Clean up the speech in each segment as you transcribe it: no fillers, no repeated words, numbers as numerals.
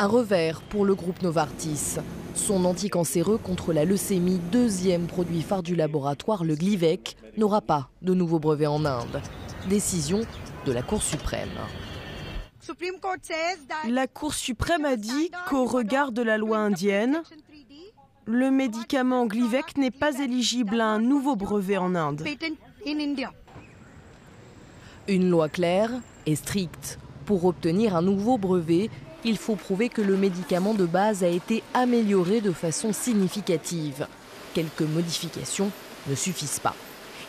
Un revers pour le groupe Novartis. Son anticancéreux contre la leucémie, deuxième produit phare du laboratoire, le Glivec, n'aura pas de nouveau brevet en Inde. Décision de la Cour suprême. La Cour suprême a dit qu'au regard de la loi indienne, le médicament Glivec n'est pas éligible à un nouveau brevet en Inde. Une loi claire et stricte. Pour obtenir un nouveau brevet, il faut prouver que le médicament de base a été amélioré de façon significative. Quelques modifications ne suffisent pas.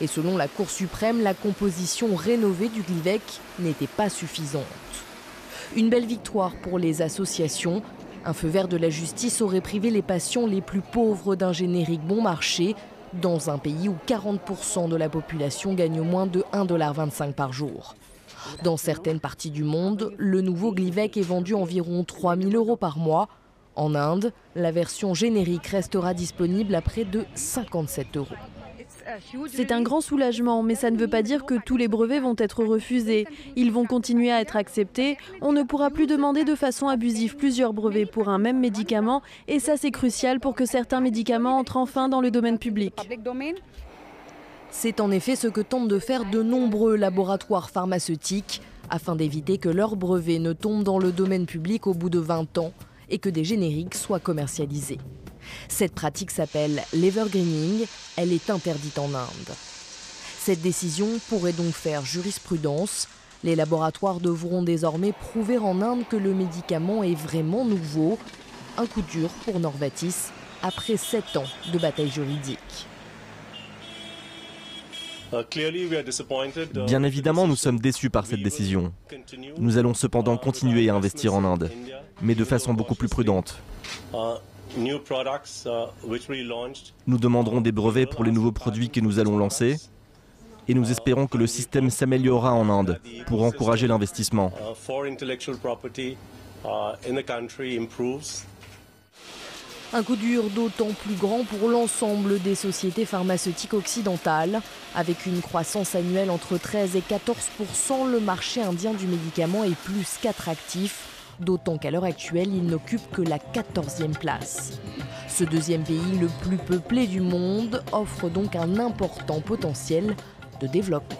Et selon la Cour suprême, la composition rénovée du Glivec n'était pas suffisante. Une belle victoire pour les associations. Un feu vert de la justice aurait privé les patients les plus pauvres d'un générique bon marché dans un pays où 40% de la population gagne moins de 1,25 $ par jour. Dans certaines parties du monde, le nouveau Glivec est vendu environ 3 000 € par mois. En Inde, la version générique restera disponible à près de 57 €. C'est un grand soulagement, mais ça ne veut pas dire que tous les brevets vont être refusés. Ils vont continuer à être acceptés. On ne pourra plus demander de façon abusive plusieurs brevets pour un même médicament. Et ça, c'est crucial pour que certains médicaments entrent enfin dans le domaine public. C'est en effet ce que tentent de faire de nombreux laboratoires pharmaceutiques afin d'éviter que leurs brevets ne tombent dans le domaine public au bout de 20 ans et que des génériques soient commercialisés. Cette pratique s'appelle l'evergreening, elle est interdite en Inde. Cette décision pourrait donc faire jurisprudence. Les laboratoires devront désormais prouver en Inde que le médicament est vraiment nouveau. Un coup dur pour Novartis après 7 ans de bataille juridique. Bien évidemment, nous sommes déçus par cette décision. Nous allons cependant continuer à investir en Inde, mais de façon beaucoup plus prudente. Nous demanderons des brevets pour les nouveaux produits que nous allons lancer et nous espérons que le système s'améliorera en Inde pour encourager l'investissement. Un coup dur d'autant plus grand pour l'ensemble des sociétés pharmaceutiques occidentales. Avec une croissance annuelle entre 13 et 14%, le marché indien du médicament est plus qu'attractif. D'autant qu'à l'heure actuelle, il n'occupe que la 14e place. Ce deuxième pays le plus peuplé du monde offre donc un important potentiel de développement.